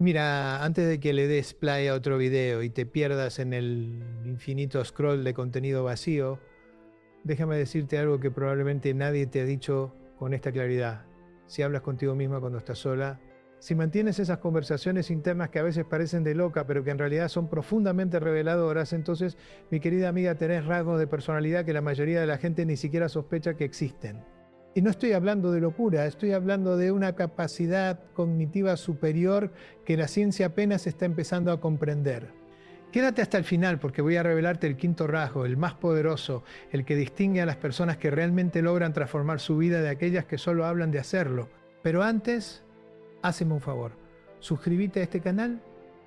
Mira, antes de que le des play a otro video y te pierdas en el infinito scroll de contenido vacío, déjame decirte algo que probablemente nadie te ha dicho con esta claridad. Si hablas contigo misma cuando estás sola, si mantienes esas conversaciones internas que a veces parecen de loca, pero que en realidad son profundamente reveladoras, entonces, mi querida amiga, tenés rasgos de personalidad que la mayoría de la gente ni siquiera sospecha que existen. Y no estoy hablando de locura, estoy hablando de una capacidad cognitiva superior que la ciencia apenas está empezando a comprender. Quédate hasta el final porque voy a revelarte el quinto rasgo, el más poderoso, el que distingue a las personas que realmente logran transformar su vida de aquellas que solo hablan de hacerlo. Pero antes, háceme un favor, suscríbete a este canal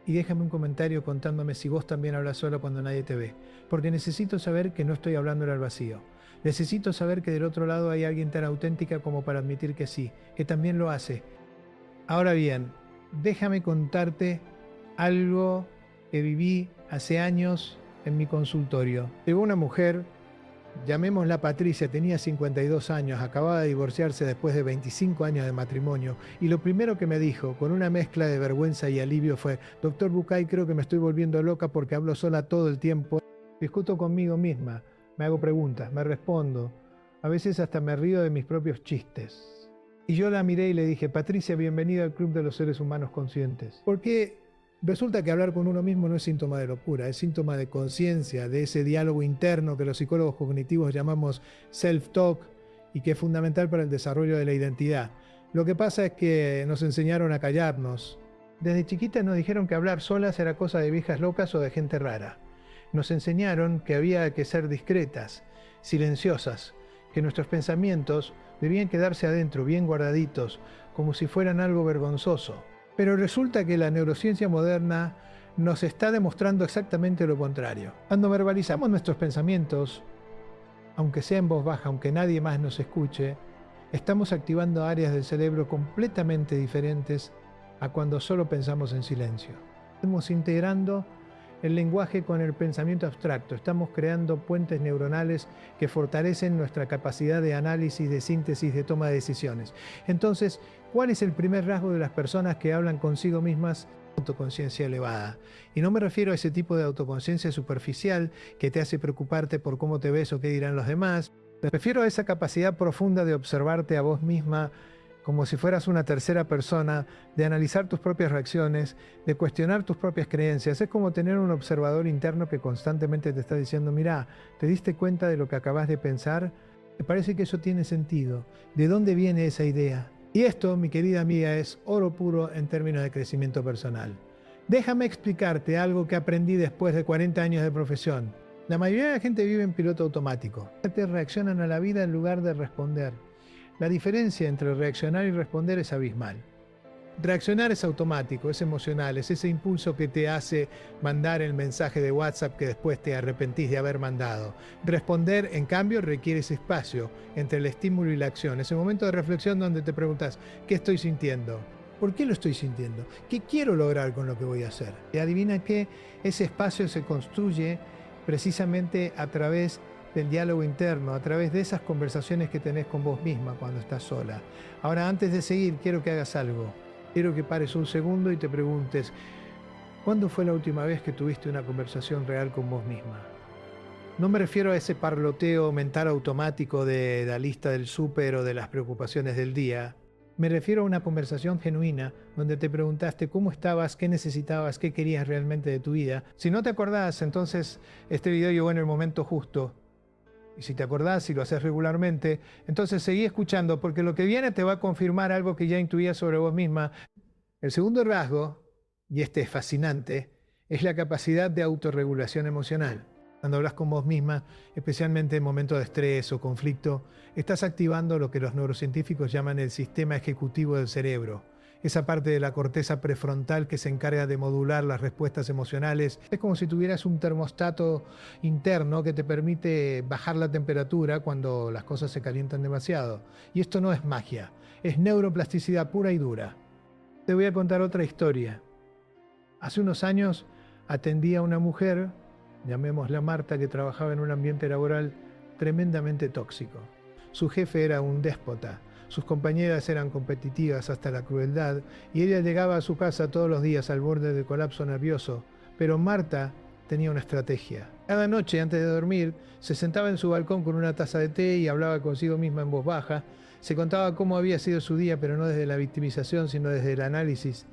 y déjame un comentario contándome si vos también hablas solo cuando nadie te ve, porque necesito saber que no estoy hablando al vacío. Necesito saber que del otro lado hay alguien tan auténtica como para admitir que sí, que también lo hace. Ahora bien, déjame contarte algo que viví hace años en mi consultorio. Llegó una mujer, llamémosla Patricia, tenía 52 años, acababa de divorciarse después de 25 años de matrimonio, y lo primero que me dijo, con una mezcla de vergüenza y alivio, fue: Doctor Bucay, creo que me estoy volviendo loca porque hablo sola todo el tiempo, discuto conmigo misma, me hago preguntas, me respondo, a veces hasta me río de mis propios chistes. Y yo la miré y le dije: Patricia, bienvenida al Club de los Seres Humanos Conscientes. Porque resulta que hablar con uno mismo no es síntoma de locura, es síntoma de conciencia, de ese diálogo interno que los psicólogos cognitivos llamamos self-talk y que es fundamental para el desarrollo de la identidad. Lo que pasa es que nos enseñaron a callarnos. Desde chiquitas nos dijeron que hablar solas era cosa de viejas locas o de gente rara. Nos enseñaron que había que ser discretas, silenciosas, que nuestros pensamientos debían quedarse adentro, bien guardaditos, como si fueran algo vergonzoso. Pero resulta que la neurociencia moderna nos está demostrando exactamente lo contrario. Cuando verbalizamos nuestros pensamientos, aunque sea en voz baja, aunque nadie más nos escuche, estamos activando áreas del cerebro completamente diferentes a cuando solo pensamos en silencio. Estamos integrando el lenguaje con el pensamiento abstracto. Estamos creando puentes neuronales que fortalecen nuestra capacidad de análisis, de síntesis, de toma de decisiones. Entonces, ¿cuál es el primer rasgo de las personas que hablan consigo mismas? Autoconciencia elevada. Y no me refiero a ese tipo de autoconciencia superficial que te hace preocuparte por cómo te ves o qué dirán los demás. Me refiero a esa capacidad profunda de observarte a vos misma como si fueras una tercera persona, de analizar tus propias reacciones, de cuestionar tus propias creencias. Es como tener un observador interno que constantemente te está diciendo: mira, ¿te diste cuenta de lo que acabas de pensar? ¿Te parece que eso tiene sentido? ¿De dónde viene esa idea? Y esto, mi querida amiga, es oro puro en términos de crecimiento personal. Déjame explicarte algo que aprendí después de 40 años de profesión. La mayoría de la gente vive en piloto automático. Reaccionan a la vida en lugar de responder. La diferencia entre reaccionar y responder es abismal. Reaccionar es automático, es emocional, es ese impulso que te hace mandar el mensaje de WhatsApp que después te arrepentís de haber mandado. Responder, en cambio, requiere ese espacio entre el estímulo y la acción, ese momento de reflexión donde te preguntas: ¿qué estoy sintiendo? ¿Por qué lo estoy sintiendo? ¿Qué quiero lograr con lo que voy a hacer? Y adivina qué, ese espacio se construye precisamente a través del diálogo interno, a través de esas conversaciones que tenés con vos misma cuando estás sola. Ahora, antes de seguir, quiero que hagas algo. Quiero que pares un segundo y te preguntes: ¿cuándo fue la última vez que tuviste una conversación real con vos misma? No me refiero a ese parloteo mental automático de la lista del súper o de las preocupaciones del día. Me refiero a una conversación genuina donde te preguntaste cómo estabas, qué necesitabas, qué querías realmente de tu vida. Si no te acordás, entonces este video llegó en el momento justo. Y si te acordás y lo haces regularmente, entonces seguí escuchando, porque lo que viene te va a confirmar algo que ya intuías sobre vos misma. El segundo rasgo, y este es fascinante, es la capacidad de autorregulación emocional. Cuando hablas con vos misma, especialmente en momentos de estrés o conflicto, estás activando lo que los neurocientíficos llaman el sistema ejecutivo del cerebro. Esa parte de la corteza prefrontal que se encarga de modular las respuestas emocionales. Es como si tuvieras un termostato interno que te permite bajar la temperatura cuando las cosas se calientan demasiado. Y esto no es magia, es neuroplasticidad pura y dura. Te voy a contar otra historia. Hace unos años atendí a una mujer, llamémosla Marta, que trabajaba en un ambiente laboral tremendamente tóxico. Su jefe era un déspota. sus compañeras eran competitivas hasta la crueldad y ella llegaba a su casa todos los días al borde del colapso nervioso. Pero Marta tenía una estrategia. Cada noche antes de dormir se sentaba en su balcón con una taza de té y hablaba consigo misma en voz baja. Se contaba cómo había sido su día, pero no desde la victimización, sino desde el análisis.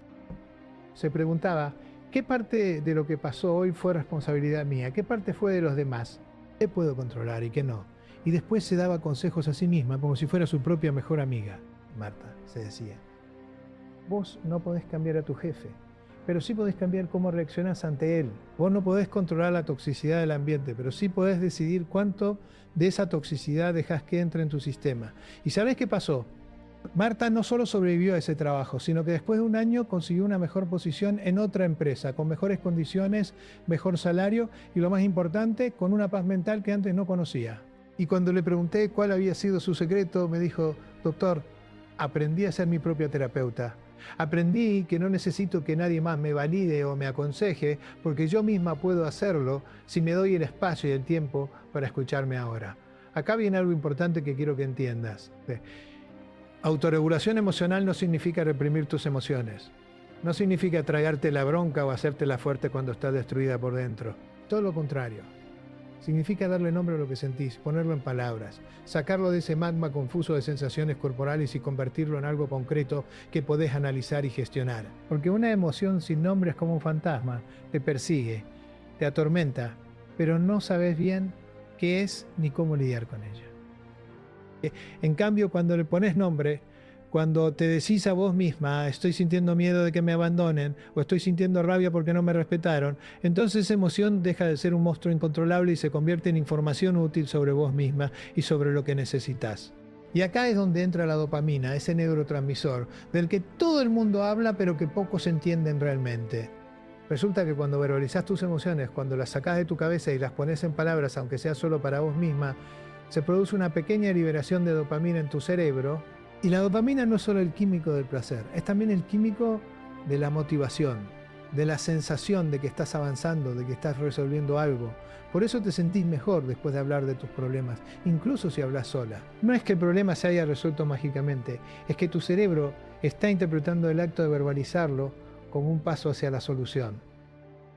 Se preguntaba, ¿qué parte de lo que pasó hoy fue responsabilidad mía? ¿Qué parte fue de los demás? ¿Qué puedo controlar y qué no? Y después se daba consejos a sí misma como si fuera su propia mejor amiga. Marta, se decía, vos no podés cambiar a tu jefe, pero sí podés cambiar cómo reaccionás ante él. Vos no podés controlar la toxicidad del ambiente, pero sí podés decidir cuánto de esa toxicidad dejás que entre en tu sistema. ¿Y sabés qué pasó? Marta no solo sobrevivió a ese trabajo, sino que después de un año consiguió una mejor posición en otra empresa, con mejores condiciones, mejor salario y lo más importante, con una paz mental que antes no conocía. Y cuando le pregunté cuál había sido su secreto, me dijo, doctor, aprendí a ser mi propia terapeuta. Aprendí que no necesito que nadie más me valide o me aconseje, porque yo misma puedo hacerlo si me doy el espacio y el tiempo para escucharme ahora. Acá viene algo importante que quiero que entiendas. Autorregulación emocional no significa reprimir tus emociones. No significa tragarte la bronca o hacértela fuerte cuando estás destruida por dentro. Todo lo contrario. Significa darle nombre a lo que sentís, ponerlo en palabras, sacarlo de ese magma confuso de sensaciones corporales y convertirlo en algo concreto que podés analizar y gestionar. Porque una emoción sin nombre es como un fantasma, te persigue, te atormenta, pero no sabes bien qué es ni cómo lidiar con ella. En cambio, cuando le pones nombre, cuando te decís a vos misma, estoy sintiendo miedo de que me abandonen, o estoy sintiendo rabia porque no me respetaron, entonces esa emoción deja de ser un monstruo incontrolable y se convierte en información útil sobre vos misma y sobre lo que necesitas. Y acá es donde entra la dopamina, ese neurotransmisor, del que todo el mundo habla pero que pocos entienden realmente. Resulta que cuando verbalizás tus emociones, cuando las sacás de tu cabeza y las pones en palabras, aunque sea solo para vos misma, se produce una pequeña liberación de dopamina en tu cerebro. Y la dopamina no es solo el químico del placer, es también el químico de la motivación, de la sensación de que estás avanzando, de que estás resolviendo algo. Por eso te sentís mejor después de hablar de tus problemas, incluso si hablas sola. No es que el problema se haya resuelto mágicamente, es que tu cerebro está interpretando el acto de verbalizarlo como un paso hacia la solución.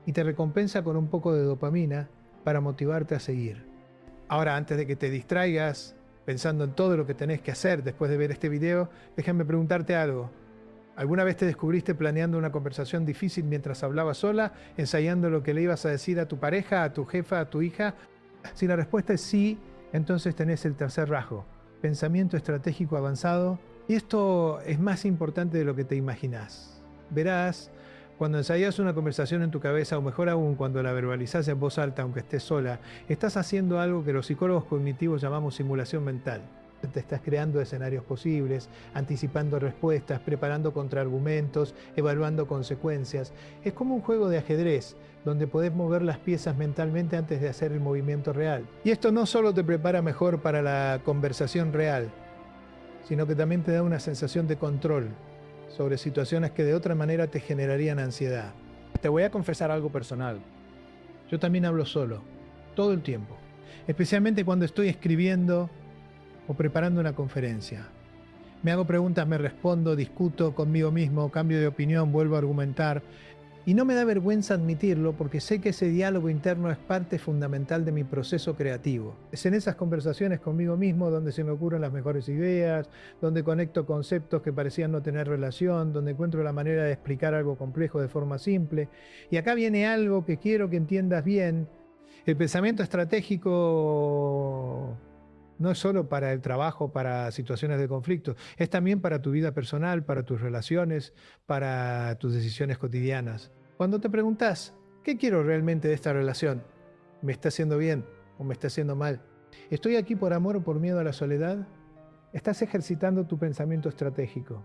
Y te recompensa con un poco de dopamina para motivarte a seguir. Ahora, antes de que te distraigas pensando en todo lo que tenés que hacer después de ver este video, déjame preguntarte algo. ¿Alguna vez te descubriste planeando una conversación difícil mientras hablabas sola, ensayando lo que le ibas a decir a tu pareja, a tu jefa, a tu hija? Si la respuesta es sí, entonces tenés el tercer rasgo, pensamiento estratégico avanzado. Y esto es más importante de lo que te imaginás. Verás, cuando ensayas una conversación en tu cabeza, o mejor aún, cuando la verbalizás en voz alta, aunque estés sola, estás haciendo algo que los psicólogos cognitivos llamamos simulación mental. Te estás creando escenarios posibles, anticipando respuestas, preparando contraargumentos, evaluando consecuencias. Es como un juego de ajedrez, donde podés mover las piezas mentalmente antes de hacer el movimiento real. Y esto no solo te prepara mejor para la conversación real, sino que también te da una sensación de control sobre situaciones que de otra manera te generarían ansiedad. Te voy a confesar algo personal. Yo también hablo solo, todo el tiempo, especialmente cuando estoy escribiendo o preparando una conferencia. Me hago preguntas, me respondo, discuto conmigo mismo, cambio de opinión, vuelvo a argumentar. Y no me da vergüenza admitirlo porque sé que ese diálogo interno es parte fundamental de mi proceso creativo. Es en esas conversaciones conmigo mismo donde se me ocurren las mejores ideas, donde conecto conceptos que parecían no tener relación, donde encuentro la manera de explicar algo complejo de forma simple. Y acá viene algo que quiero que entiendas bien. El pensamiento estratégico no es solo para el trabajo, para situaciones de conflicto, es también para tu vida personal, para tus relaciones, para tus decisiones cotidianas. Cuando te preguntas, ¿qué quiero realmente de esta relación? ¿Me está haciendo bien o me está haciendo mal? ¿Estoy aquí por amor o por miedo a la soledad? Estás ejercitando tu pensamiento estratégico.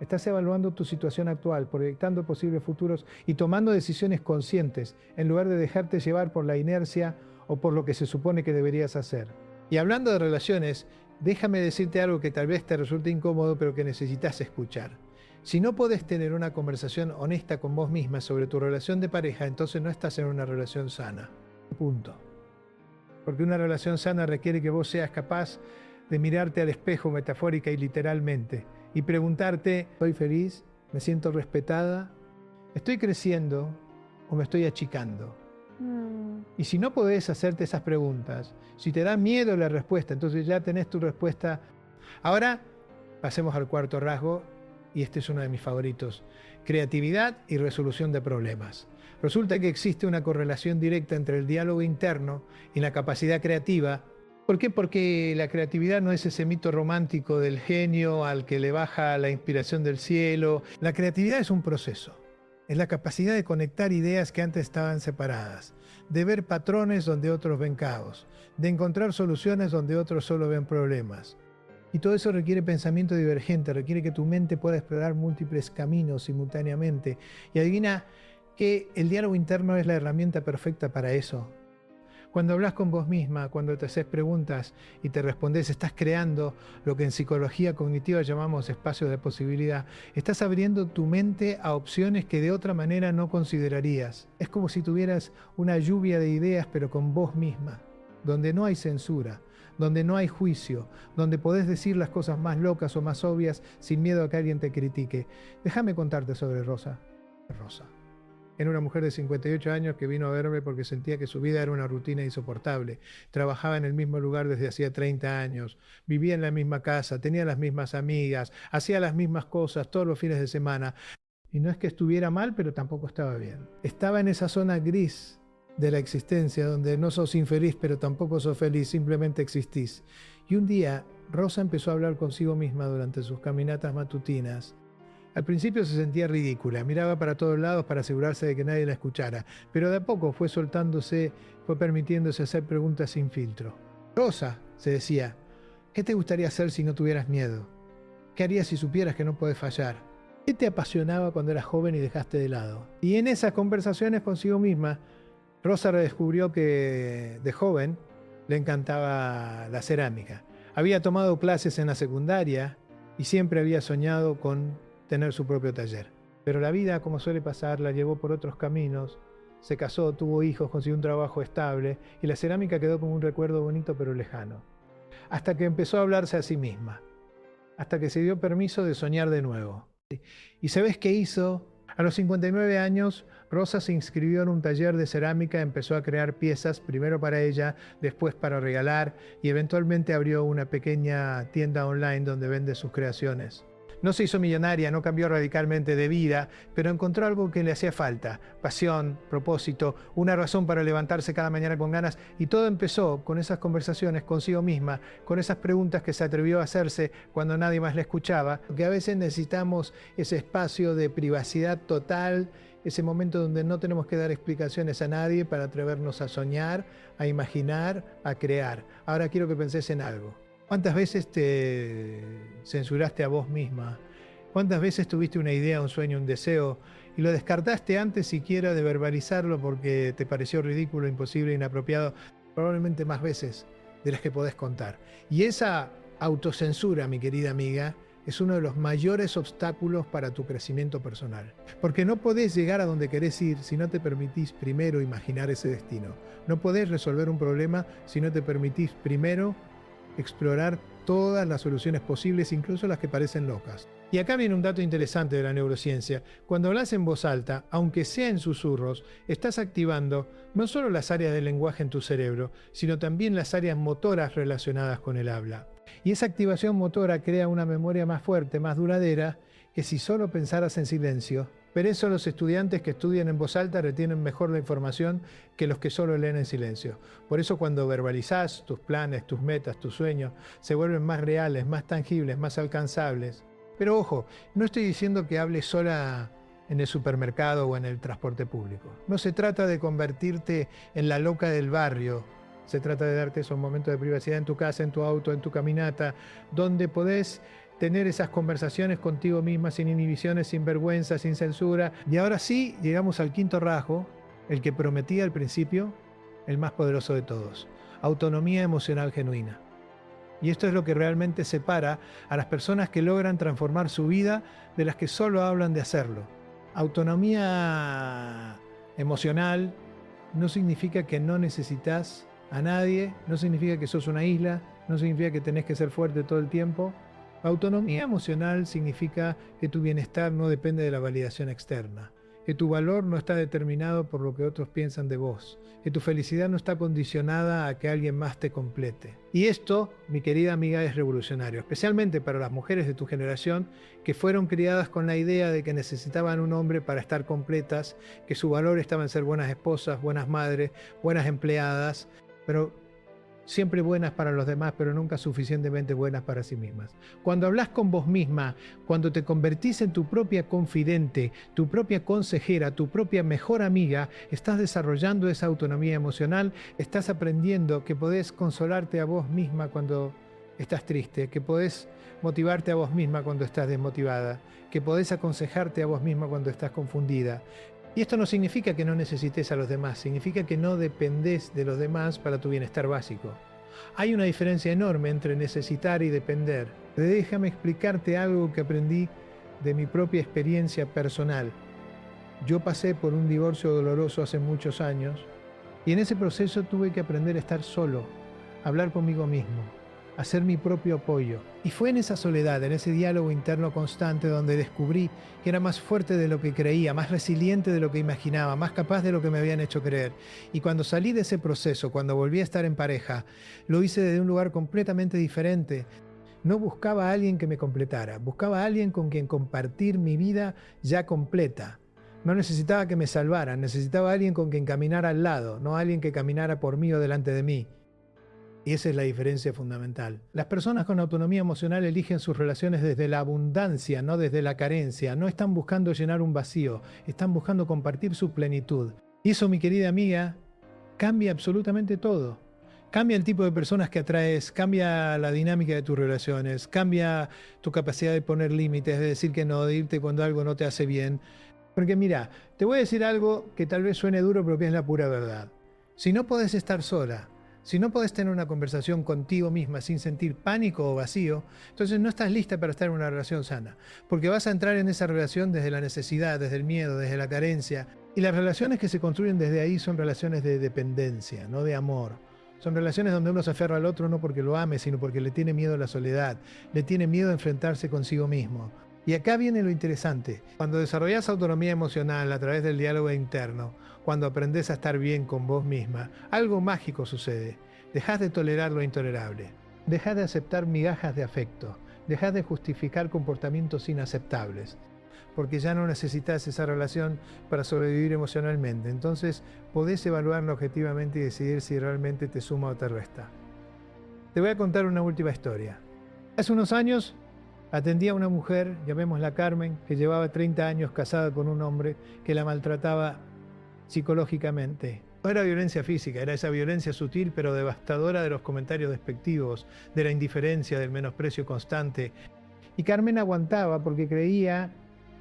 Estás evaluando tu situación actual, proyectando posibles futuros y tomando decisiones conscientes, en lugar de dejarte llevar por la inercia o por lo que se supone que deberías hacer. Y hablando de relaciones, déjame decirte algo que tal vez te resulte incómodo, pero que necesitas escuchar. Si no podés tener una conversación honesta con vos misma sobre tu relación de pareja, entonces no estás en una relación sana. Punto. Porque una relación sana requiere que vos seas capaz de mirarte al espejo metafórica y literalmente y preguntarte, ¿soy feliz? ¿Me siento respetada? ¿Estoy creciendo o me estoy achicando? Y si no podés hacerte esas preguntas, si te da miedo la respuesta, entonces ya tenés tu respuesta. Ahora pasemos al cuarto rasgo, y este es uno de mis favoritos: creatividad y resolución de problemas. Resulta que existe una correlación directa entre el diálogo interno y la capacidad creativa. ¿Por qué? Porque la creatividad no es ese mito romántico del genio al que le baja la inspiración del cielo. La creatividad es un proceso. Es la capacidad de conectar ideas que antes estaban separadas, de ver patrones donde otros ven caos, de encontrar soluciones donde otros solo ven problemas. Y todo eso requiere pensamiento divergente, requiere que tu mente pueda explorar múltiples caminos simultáneamente. Y adivina que el diálogo interno es la herramienta perfecta para eso. Cuando hablas con vos misma, cuando te haces preguntas y te respondes, estás creando lo que en psicología cognitiva llamamos espacios de posibilidad. Estás abriendo tu mente a opciones que de otra manera no considerarías. Es como si tuvieras una lluvia de ideas, pero con vos misma, donde no hay censura, donde no hay juicio, donde podés decir las cosas más locas o más obvias sin miedo a que alguien te critique. Déjame contarte sobre Rosa. Era una mujer de 58 años que vino a verme porque sentía que su vida era una rutina insoportable. Trabajaba en el mismo lugar desde hacía 30 años, vivía en la misma casa, tenía las mismas amigas, hacía las mismas cosas todos los fines de semana. Y no es que estuviera mal, pero tampoco estaba bien. Estaba en esa zona gris de la existencia, donde no sos infeliz, pero tampoco sos feliz, simplemente existís. Y un día, Rosa empezó a hablar consigo misma durante sus caminatas matutinas. Al principio se sentía ridícula, miraba para todos lados para asegurarse de que nadie la escuchara, pero de a poco fue soltándose, fue permitiéndose hacer preguntas sin filtro. Rosa, se decía, ¿qué te gustaría hacer si no tuvieras miedo? ¿Qué harías si supieras que no puedes fallar? ¿Qué te apasionaba cuando eras joven y dejaste de lado? Y en esas conversaciones consigo misma, Rosa redescubrió que de joven le encantaba la cerámica. Había tomado clases en la secundaria y siempre había soñado con tener su propio taller. Pero la vida, como suele pasar, la llevó por otros caminos. Se casó, tuvo hijos, consiguió un trabajo estable y la cerámica quedó como un recuerdo bonito pero lejano. Hasta que empezó a hablarse a sí misma. Hasta que se dio permiso de soñar de nuevo. ¿Y sabes qué hizo? A los 59 años, Rosa se inscribió en un taller de cerámica, empezó a crear piezas, primero para ella, después para regalar, y eventualmente abrió una pequeña tienda online donde vende sus creaciones. No se hizo millonaria, no cambió radicalmente de vida, pero encontró algo que le hacía falta: pasión, propósito, una razón para levantarse cada mañana con ganas. Y todo empezó con esas conversaciones consigo misma, con esas preguntas que se atrevió a hacerse cuando nadie más la escuchaba. Porque a veces necesitamos ese espacio de privacidad total, ese momento donde no tenemos que dar explicaciones a nadie para atrevernos a soñar, a imaginar, a crear. Ahora quiero que penses en algo. ¿Cuántas veces te censuraste a vos misma? ¿Cuántas veces tuviste una idea, un sueño, un deseo y lo descartaste antes siquiera de verbalizarlo porque te pareció ridículo, imposible, inapropiado? Probablemente más veces de las que podés contar. Y esa autocensura, mi querida amiga, es uno de los mayores obstáculos para tu crecimiento personal. Porque no podés llegar a donde querés ir si no te permitís primero imaginar ese destino. No podés resolver un problema si no te permitís primero explorar todas las soluciones posibles, incluso las que parecen locas. Y acá viene un dato interesante de la neurociencia. Cuando hablas en voz alta, aunque sea en susurros, estás activando no solo las áreas del lenguaje en tu cerebro, sino también las áreas motoras relacionadas con el habla. Y esa activación motora crea una memoria más fuerte, más duradera, que si solo pensaras en silencio. Pero eso los estudiantes que estudian en voz alta retienen mejor la información que los que solo leen en silencio. Por eso cuando verbalizás tus planes, tus metas, tus sueños, se vuelven más reales, más tangibles, más alcanzables. Pero ojo, no estoy diciendo que hables sola en el supermercado o en el transporte público. No se trata de convertirte en la loca del barrio. Se trata de darte esos momentos de privacidad en tu casa, en tu auto, en tu caminata, donde podés tener esas conversaciones contigo misma sin inhibiciones, sin vergüenza, sin censura. Y ahora sí, llegamos al quinto rasgo, el que prometí al principio, el más poderoso de todos: autonomía emocional genuina. Y esto es lo que realmente separa a las personas que logran transformar su vida de las que solo hablan de hacerlo. Autonomía emocional no significa que no necesitas a nadie, no significa que sos una isla, no significa que tenés que ser fuerte todo el tiempo. Autonomía emocional significa que tu bienestar no depende de la validación externa, que tu valor no está determinado por lo que otros piensan de vos, que tu felicidad no está condicionada a que alguien más te complete. Y esto, mi querida amiga, es revolucionario, especialmente para las mujeres de tu generación que fueron criadas con la idea de que necesitaban un hombre para estar completas, que su valor estaba en ser buenas esposas, buenas madres, buenas empleadas, pero siempre buenas para los demás, pero nunca suficientemente buenas para sí mismas. Cuando hablas con vos misma, cuando te convertís en tu propia confidente, tu propia consejera, tu propia mejor amiga, estás desarrollando esa autonomía emocional, estás aprendiendo que podés consolarte a vos misma cuando estás triste, que podés motivarte a vos misma cuando estás desmotivada, que podés aconsejarte a vos misma cuando estás confundida. Y esto no significa que no necesites a los demás, significa que no dependés de los demás para tu bienestar básico. Hay una diferencia enorme entre necesitar y depender. Déjame explicarte algo que aprendí de mi propia experiencia personal. Yo pasé por un divorcio doloroso hace muchos años y en ese proceso tuve que aprender a estar solo, a hablar conmigo mismo, a ser mi propio apoyo. Y fue en esa soledad, en ese diálogo interno constante donde descubrí que era más fuerte de lo que creía, más resiliente de lo que imaginaba, más capaz de lo que me habían hecho creer. Y cuando salí de ese proceso, cuando volví a estar en pareja, lo hice desde un lugar completamente diferente. No buscaba a alguien que me completara, buscaba a alguien con quien compartir mi vida ya completa. No necesitaba que me salvaran, necesitaba a alguien con quien caminara al lado, no a alguien que caminara por mí o delante de mí. Y esa es la diferencia fundamental. Las personas con autonomía emocional eligen sus relaciones desde la abundancia, no desde la carencia. No están buscando llenar un vacío, están buscando compartir su plenitud. Y eso, mi querida amiga, cambia absolutamente todo. Cambia el tipo de personas que atraes, cambia la dinámica de tus relaciones, cambia tu capacidad de poner límites, de decir que no, de irte cuando algo no te hace bien. Porque mira, te voy a decir algo que tal vez suene duro, pero que es la pura verdad. Si no podés estar sola, si no podés tener una conversación contigo misma sin sentir pánico o vacío, entonces no estás lista para estar en una relación sana. Porque vas a entrar en esa relación desde la necesidad, desde el miedo, desde la carencia. Y las relaciones que se construyen desde ahí son relaciones de dependencia, no de amor. Son relaciones donde uno se aferra al otro no porque lo ame, sino porque le tiene miedo a la soledad, le tiene miedo a enfrentarse consigo mismo. Y acá viene lo interesante. Cuando desarrollas autonomía emocional a través del diálogo interno, cuando aprendes a estar bien con vos misma, algo mágico sucede. Dejás de tolerar lo intolerable. Dejás de aceptar migajas de afecto. Dejás de justificar comportamientos inaceptables. Porque ya no necesitas esa relación para sobrevivir emocionalmente. Entonces podés evaluarlo objetivamente y decidir si realmente te suma o te resta. Te voy a contar una última historia. Hace unos años atendía a una mujer, llamémosla Carmen, que llevaba 30 años casada con un hombre que la maltrataba psicológicamente. No era violencia física, era esa violencia sutil pero devastadora de los comentarios despectivos, de la indiferencia, del menosprecio constante. Y Carmen aguantaba porque creía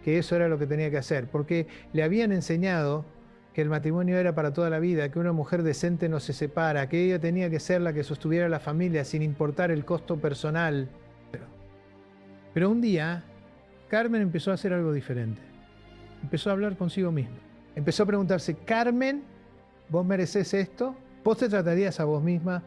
que eso era lo que tenía que hacer, porque le habían enseñado que el matrimonio era para toda la vida, que una mujer decente no se separa, que ella tenía que ser la que sostuviera la familia sin importar el costo personal. Pero un día, Carmen empezó a hacer algo diferente. Empezó a hablar consigo misma. Empezó a preguntarse, Carmen, ¿vos merecés esto? ¿Vos te tratarías a vos misma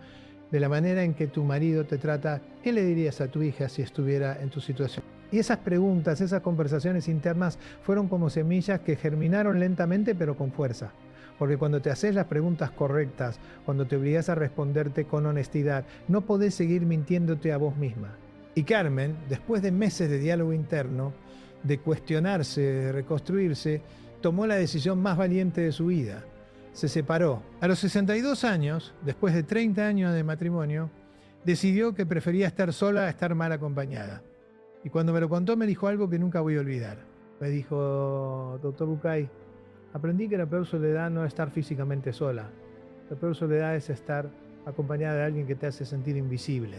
de la manera en que tu marido te trata? ¿Qué le dirías a tu hija si estuviera en tu situación? Y esas preguntas, esas conversaciones internas fueron como semillas que germinaron lentamente pero con fuerza. Porque cuando te haces las preguntas correctas, cuando te obligas a responderte con honestidad, no podés seguir mintiéndote a vos misma. Y Carmen, después de meses de diálogo interno, de cuestionarse, de reconstruirse, tomó la decisión más valiente de su vida. Se separó. A los 62 años, después de 30 años de matrimonio, decidió que prefería estar sola a estar mal acompañada. Y cuando me lo contó me dijo algo que nunca voy a olvidar. Me dijo, doctor Bucay, aprendí que la peor soledad no es estar físicamente sola. La peor soledad es estar acompañada de alguien que te hace sentir invisible.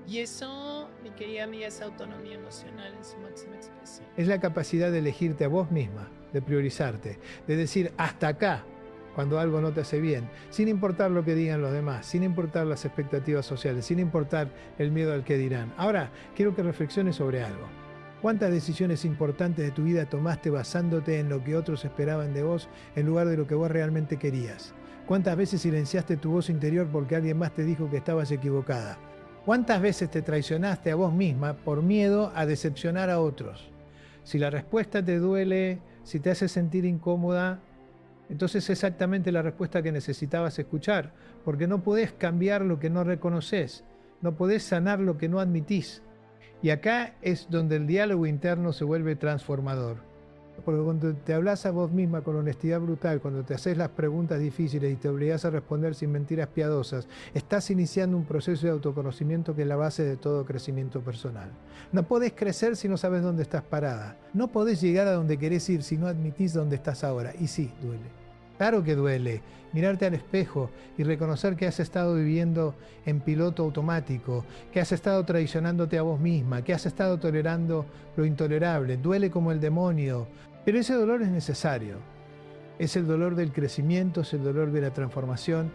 Y eso, mi querida amiga, es autonomía emocional en su máxima expresión. Es la capacidad de elegirte a vos misma, de priorizarte, de decir hasta acá cuando algo no te hace bien, sin importar lo que digan los demás, sin importar las expectativas sociales, sin importar el miedo al que dirán. Ahora, quiero que reflexiones sobre algo. ¿Cuántas decisiones importantes de tu vida tomaste basándote en lo que otros esperaban de vos en lugar de lo que vos realmente querías? ¿Cuántas veces silenciaste tu voz interior porque alguien más te dijo que estabas equivocada? ¿Cuántas veces te traicionaste a vos misma por miedo a decepcionar a otros? Si la respuesta te duele, si te hace sentir incómoda, entonces es exactamente la respuesta que necesitabas escuchar, porque no podés cambiar lo que no reconoces, no podés sanar lo que no admitís. Y acá es donde el diálogo interno se vuelve transformador. Porque cuando te hablas a vos misma con honestidad brutal, cuando te haces las preguntas difíciles y te obligás a responder sin mentiras piadosas, estás iniciando un proceso de autoconocimiento que es la base de todo crecimiento personal. No podés crecer si no sabes dónde estás parada. No podés llegar a donde querés ir si no admitís dónde estás ahora. Y sí, duele. Claro que duele. Mirarte al espejo y reconocer que has estado viviendo en piloto automático, que has estado traicionándote a vos misma, que has estado tolerando lo intolerable. Duele como el demonio. Pero ese dolor es necesario. Es el dolor del crecimiento, es el dolor de la transformación.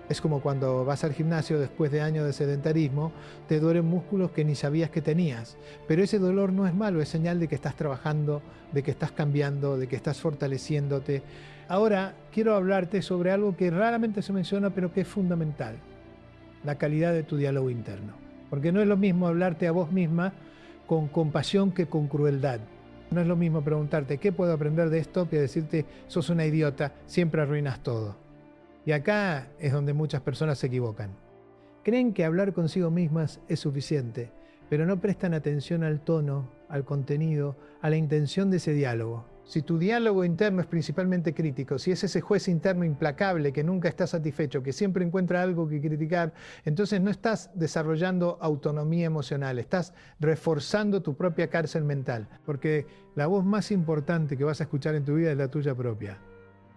Es como cuando vas al gimnasio después de años de sedentarismo, te duelen músculos que ni sabías que tenías. Pero ese dolor no es malo, es señal de que estás trabajando, de que estás cambiando, de que estás fortaleciéndote. Ahora quiero hablarte sobre algo que raramente se menciona, pero que es fundamental: la calidad de tu diálogo interno. Porque no es lo mismo hablarte a vos misma con compasión que con crueldad. No es lo mismo preguntarte ¿qué puedo aprender de esto? Que decirte sos una idiota, siempre arruinas todo. Y acá es donde muchas personas se equivocan. Creen que hablar consigo mismas es suficiente, pero no prestan atención al tono, al contenido, a la intención de ese diálogo. Si tu diálogo interno es principalmente crítico, si es ese juez interno implacable que nunca está satisfecho, que siempre encuentra algo que criticar, entonces no estás desarrollando autonomía emocional, estás reforzando tu propia cárcel mental, porque la voz más importante que vas a escuchar en tu vida es la tuya propia.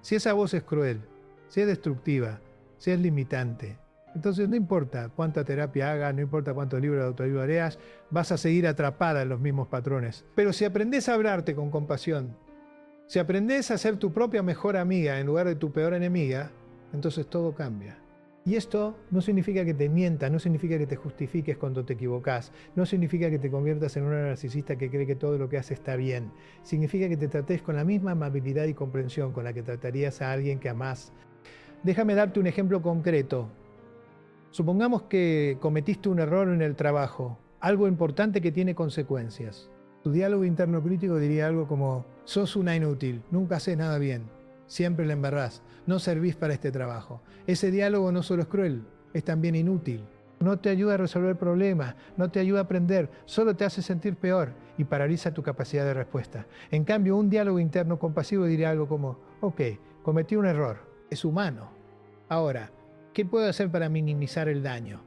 Si esa voz es cruel, si es destructiva, si es limitante, entonces no importa cuánta terapia hagas, no importa cuántos libros de autoayuda leas, vas a seguir atrapada en los mismos patrones. Pero si aprendes a hablarte con compasión, si aprendes a ser tu propia mejor amiga en lugar de tu peor enemiga, entonces todo cambia. Y esto no significa que te mientas, no significa que te justifiques cuando te equivocas, no significa que te conviertas en una narcisista que cree que todo lo que hace está bien. Significa que te trates con la misma amabilidad y comprensión con la que tratarías a alguien que amás. Déjame darte un ejemplo concreto. Supongamos que cometiste un error en el trabajo, algo importante que tiene consecuencias. Tu diálogo interno crítico diría algo como: sos una inútil, nunca haces nada bien, siempre la embarrás, no servís para este trabajo. Ese diálogo no solo es cruel, es también inútil. No te ayuda a resolver problemas, no te ayuda a aprender, solo te hace sentir peor y paraliza tu capacidad de respuesta. En cambio, un diálogo interno compasivo diría algo como: ok, cometí un error, es humano. Ahora, ¿qué puedo hacer para minimizar el daño?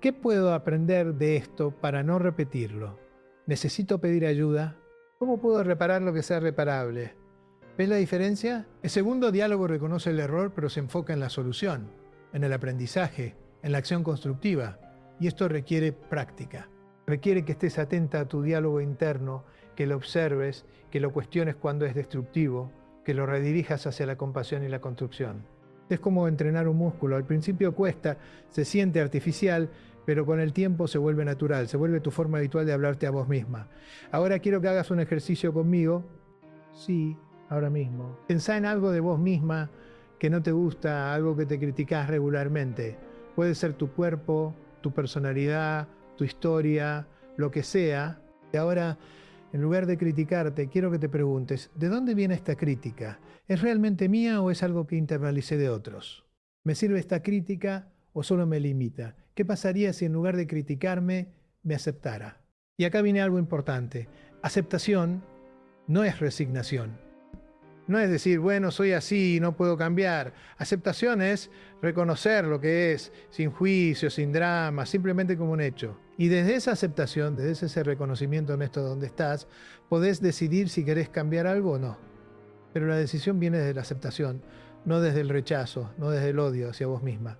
¿Qué puedo aprender de esto para no repetirlo? ¿Necesito pedir ayuda? ¿Cómo puedo reparar lo que sea reparable? ¿Ves la diferencia? El segundo diálogo reconoce el error, pero se enfoca en la solución, en el aprendizaje, en la acción constructiva. Y esto requiere práctica. Requiere que estés atenta a tu diálogo interno, que lo observes, que lo cuestiones cuando es destructivo, que lo redirijas hacia la compasión y la construcción. Es como entrenar un músculo. Al principio cuesta, se siente artificial, pero con el tiempo se vuelve natural, se vuelve tu forma habitual de hablarte a vos misma. Ahora quiero que hagas un ejercicio conmigo. Sí, ahora mismo. Pensá en algo de vos misma que no te gusta, algo que te criticás regularmente. Puede ser tu cuerpo, tu personalidad, tu historia, lo que sea. Y ahora, en lugar de criticarte, quiero que te preguntes, ¿de dónde viene esta crítica? ¿Es realmente mía o es algo que internalicé de otros? ¿Me sirve esta crítica o solo me limita? ¿Qué pasaría si en lugar de criticarme, me aceptara? Y acá viene algo importante. Aceptación no es resignación. No es decir, bueno, soy así y no puedo cambiar. Aceptación es reconocer lo que es, sin juicio, sin drama, simplemente como un hecho. Y desde esa aceptación, desde ese reconocimiento honesto de donde estás, podés decidir si querés cambiar algo o no. Pero la decisión viene desde la aceptación, no desde el rechazo, no desde el odio hacia vos misma.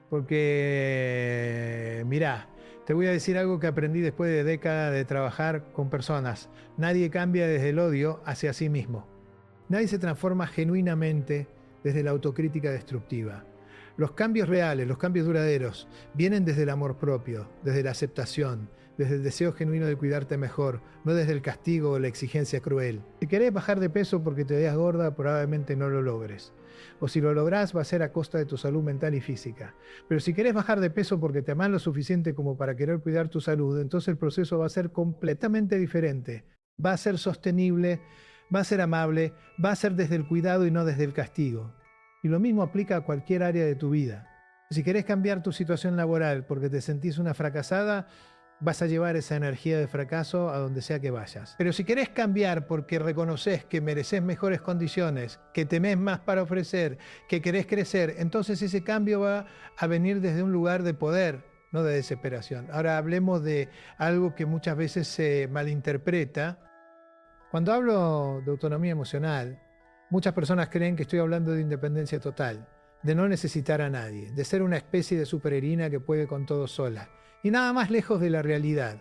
Porque, mirá, te voy a decir algo que aprendí después de décadas de trabajar con personas. Nadie cambia desde el odio hacia sí mismo. Nadie se transforma genuinamente desde la autocrítica destructiva. Los cambios reales, los cambios duraderos, vienen desde el amor propio, desde la aceptación, desde el deseo genuino de cuidarte mejor, no desde el castigo o la exigencia cruel. Si querés bajar de peso porque te veas gorda, probablemente no lo logres. O si lo lográs, va a ser a costa de tu salud mental y física. Pero si querés bajar de peso porque te amás lo suficiente como para querer cuidar tu salud, entonces el proceso va a ser completamente diferente. Va a ser sostenible, va a ser amable, va a ser desde el cuidado y no desde el castigo. Y lo mismo aplica a cualquier área de tu vida. Si querés cambiar tu situación laboral porque te sentís una fracasada, vas a llevar esa energía de fracaso a donde sea que vayas. Pero si querés cambiar porque reconoces que mereces mejores condiciones, que tenés más para ofrecer, que querés crecer, entonces ese cambio va a venir desde un lugar de poder, no de desesperación. Ahora hablemos de algo que muchas veces se malinterpreta. Cuando hablo de autonomía emocional, muchas personas creen que estoy hablando de independencia total, de no necesitar a nadie, de ser una especie de superheroína que puede con todo sola. Y nada más lejos de la realidad.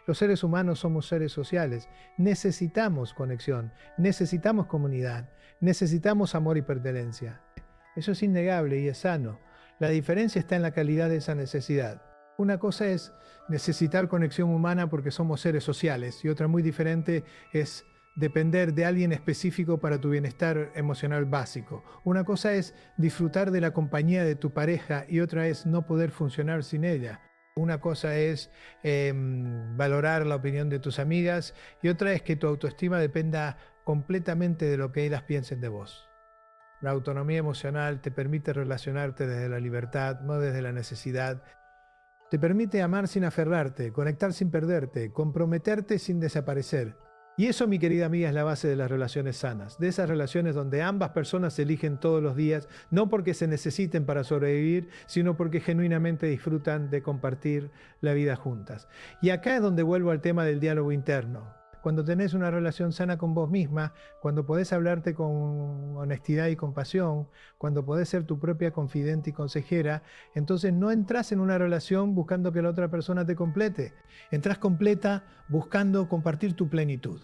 Los seres humanos somos seres sociales. Necesitamos conexión, necesitamos comunidad, necesitamos amor y pertenencia. Eso es innegable y es sano. La diferencia está en la calidad de esa necesidad. Una cosa es necesitar conexión humana porque somos seres sociales y otra muy diferente es depender de alguien específico para tu bienestar emocional básico. Una cosa es disfrutar de la compañía de tu pareja y otra es no poder funcionar sin ella. Una cosa es valorar la opinión de tus amigas y otra es que tu autoestima dependa completamente de lo que ellas piensen de vos. La autonomía emocional te permite relacionarte desde la libertad, no desde la necesidad. Te permite amar sin aferrarte, conectar sin perderte, comprometerte sin desaparecer. Y eso, mi querida amiga, es la base de las relaciones sanas, de esas relaciones donde ambas personas se eligen todos los días, no porque se necesiten para sobrevivir, sino porque genuinamente disfrutan de compartir la vida juntas. Y acá es donde vuelvo al tema del diálogo interno. Cuando tenés una relación sana con vos misma, cuando podés hablarte con honestidad y compasión, cuando podés ser tu propia confidente y consejera, entonces no entras en una relación buscando que la otra persona te complete. Entrás completa buscando compartir tu plenitud.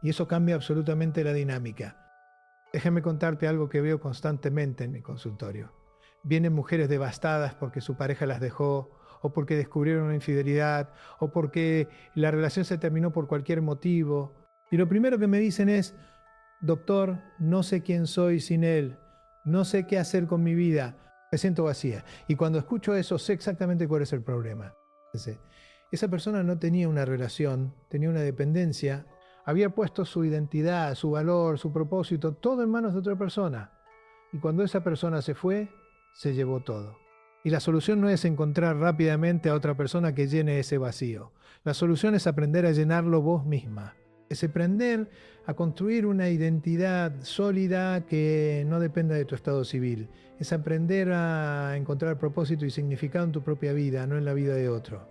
Y eso cambia absolutamente la dinámica. Déjame contarte algo que veo constantemente en mi consultorio. Vienen mujeres devastadas porque su pareja las dejó, o porque descubrieron una infidelidad, o porque la relación se terminó por cualquier motivo. Y lo primero que me dicen es, doctor, no sé quién soy sin él, no sé qué hacer con mi vida, me siento vacía. Y cuando escucho eso, sé exactamente cuál es el problema. Esa persona no tenía una relación, tenía una dependencia, había puesto su identidad, su valor, su propósito, todo en manos de otra persona. Y cuando esa persona se fue, se llevó todo. Y la solución no es encontrar rápidamente a otra persona que llene ese vacío. La solución es aprender a llenarlo vos misma. Es aprender a construir una identidad sólida que no dependa de tu estado civil. Es aprender a encontrar propósito y significado en tu propia vida, no en la vida de otro.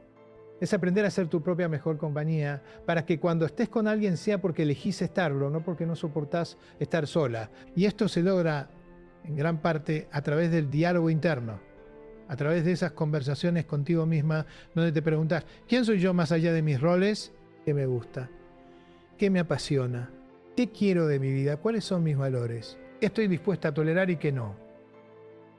Es aprender a ser tu propia mejor compañía para que cuando estés con alguien sea porque elegís estarlo, no porque no soportás estar sola. Y esto se logra en gran parte a través del diálogo interno. A través de esas conversaciones contigo misma, donde te preguntas, ¿quién soy yo más allá de mis roles? ¿Qué me gusta? ¿Qué me apasiona? ¿Qué quiero de mi vida? ¿Cuáles son mis valores? ¿Qué estoy dispuesta a tolerar y qué no?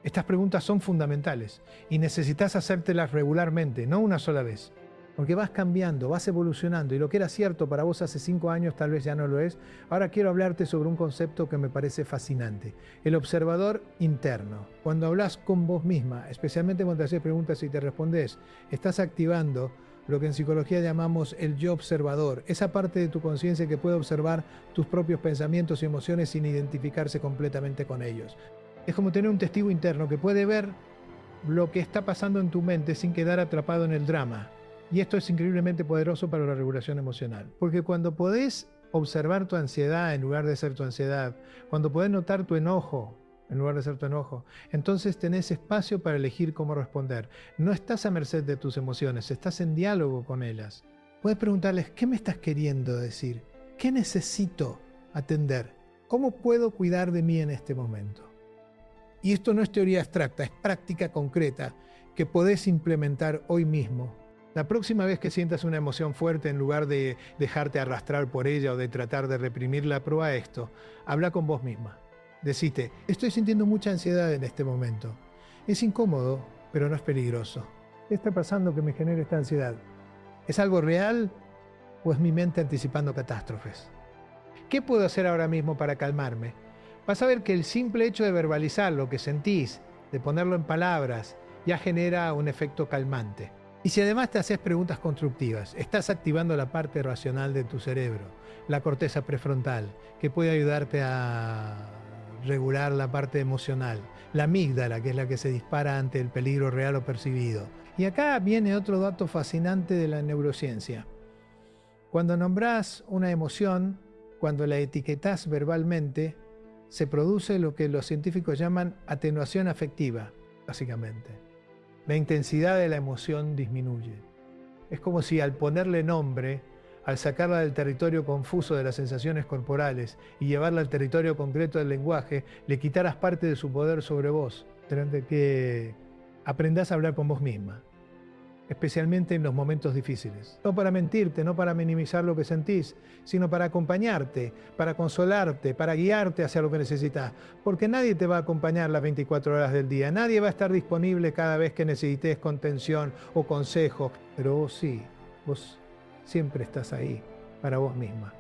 Estas preguntas son fundamentales y necesitas hacértelas regularmente, no una sola vez. Porque vas cambiando, vas evolucionando y lo que era cierto para vos hace 5 años tal vez ya no lo es. Ahora quiero hablarte sobre un concepto que me parece fascinante, el observador interno. Cuando hablas con vos misma, especialmente cuando te haces preguntas y te respondes, estás activando lo que en psicología llamamos el yo observador, esa parte de tu conciencia que puede observar tus propios pensamientos y emociones sin identificarse completamente con ellos. Es como tener un testigo interno que puede ver lo que está pasando en tu mente sin quedar atrapado en el drama. Y esto es increíblemente poderoso para la regulación emocional. Porque cuando podés observar tu ansiedad en lugar de ser tu ansiedad, cuando podés notar tu enojo en lugar de ser tu enojo, entonces tenés espacio para elegir cómo responder. No estás a merced de tus emociones, estás en diálogo con ellas. Puedes preguntarles, ¿qué me estás queriendo decir? ¿Qué necesito atender? ¿Cómo puedo cuidar de mí en este momento? Y esto no es teoría abstracta, es práctica concreta que podés implementar hoy mismo. La próxima vez que sientas una emoción fuerte, en lugar de dejarte arrastrar por ella o de tratar de reprimirla, prueba esto. Habla con vos misma. Decite, estoy sintiendo mucha ansiedad en este momento. Es incómodo, pero no es peligroso. ¿Qué está pasando que me genere esta ansiedad? ¿Es algo real o es mi mente anticipando catástrofes? ¿Qué puedo hacer ahora mismo para calmarme? Vas a ver que el simple hecho de verbalizar lo que sentís, de ponerlo en palabras, ya genera un efecto calmante. Y si además te haces preguntas constructivas, estás activando la parte racional de tu cerebro, la corteza prefrontal, que puede ayudarte a regular la parte emocional, la amígdala, que es la que se dispara ante el peligro real o percibido. Y acá viene otro dato fascinante de la neurociencia. Cuando nombrás una emoción, cuando la etiquetás verbalmente, se produce lo que los científicos llaman atenuación afectiva, básicamente. La intensidad de la emoción disminuye. Es como si al ponerle nombre, al sacarla del territorio confuso de las sensaciones corporales y llevarla al territorio concreto del lenguaje, le quitaras parte de su poder sobre vos, de que aprendás a hablar con vos misma, especialmente en los momentos difíciles. No para mentirte, no para minimizar lo que sentís, sino para acompañarte, para consolarte, para guiarte hacia lo que necesitas. Porque nadie te va a acompañar las 24 horas del día, nadie va a estar disponible cada vez que necesites contención o consejo, pero vos sí, vos siempre estás ahí para vos misma.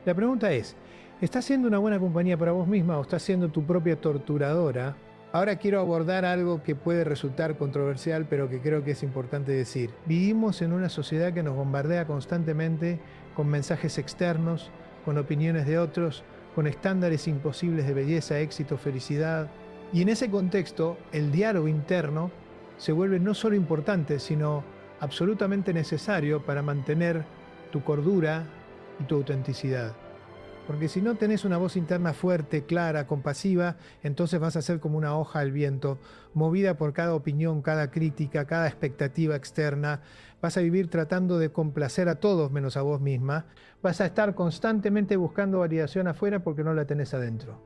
La pregunta es, ¿estás siendo una buena compañía para vos misma o estás siendo tu propia torturadora? Ahora quiero abordar algo que puede resultar controversial, pero que creo que es importante decir. Vivimos en una sociedad que nos bombardea constantemente con mensajes externos, con opiniones de otros, con estándares imposibles de belleza, éxito, felicidad. Y en ese contexto, el diálogo interno se vuelve no solo importante, sino absolutamente necesario para mantener tu cordura y tu autenticidad. Porque si no tenés una voz interna fuerte, clara, compasiva, entonces vas a ser como una hoja al viento, movida por cada opinión, cada crítica, cada expectativa externa. Vas a vivir tratando de complacer a todos menos a vos misma. Vas a estar constantemente buscando validación afuera porque no la tenés adentro.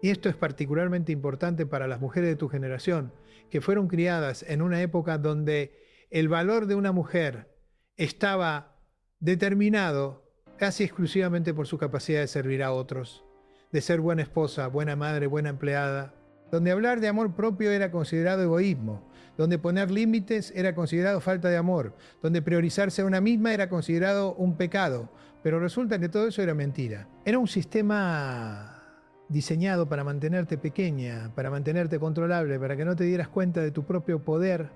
Y esto es particularmente importante para las mujeres de tu generación, que fueron criadas en una época donde el valor de una mujer estaba determinado casi exclusivamente por su capacidad de servir a otros, de ser buena esposa, buena madre, buena empleada, donde hablar de amor propio era considerado egoísmo, donde poner límites era considerado falta de amor, donde priorizarse a una misma era considerado un pecado, pero resulta que todo eso era mentira. Era un sistema diseñado para mantenerte pequeña, para mantenerte controlable, para que no te dieras cuenta de tu propio poder.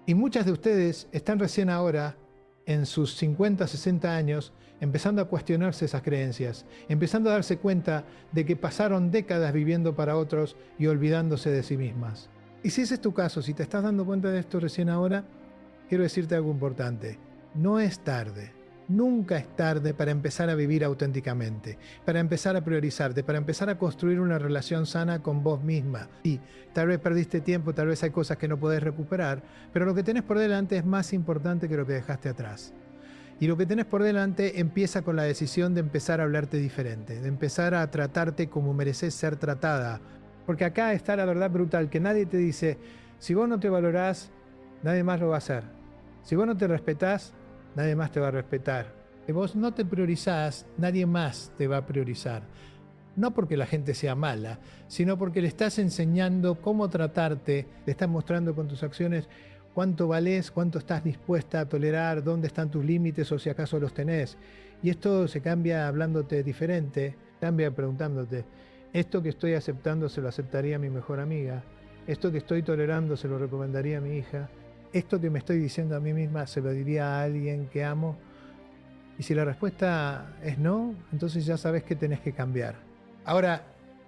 Y muchas de ustedes están recién ahora, en sus 50, 60 años, empezando a cuestionarse esas creencias, empezando a darse cuenta de que pasaron décadas viviendo para otros y olvidándose de sí mismas. Y si ese es tu caso, si te estás dando cuenta de esto recién ahora, quiero decirte algo importante. No es tarde. Nunca es tarde para empezar a vivir auténticamente, para empezar a priorizarte, para empezar a construir una relación sana con vos misma. Y tal vez perdiste tiempo, tal vez hay cosas que no podés recuperar, pero lo que tenés por delante es más importante que lo que dejaste atrás. Y lo que tenés por delante empieza con la decisión de empezar a hablarte diferente, de empezar a tratarte como mereces ser tratada. Porque acá está la verdad brutal, que nadie te dice, si vos no te valorás, nadie más lo va a hacer. Si vos no te respetás, nadie más te va a respetar. Si vos no te priorizás, nadie más te va a priorizar. No porque la gente sea mala, sino porque le estás enseñando cómo tratarte, le estás mostrando con tus acciones cuánto valés, cuánto estás dispuesta a tolerar, dónde están tus límites o si acaso los tenés. Y esto se cambia hablándote diferente, cambia preguntándote, ¿esto que estoy aceptando se lo aceptaría a mi mejor amiga? ¿Esto que estoy tolerando se lo recomendaría a mi hija? ¿Esto que me estoy diciendo a mí misma se lo diría a alguien que amo? Y si la respuesta es no, entonces ya sabes que tenés que cambiar. Ahora,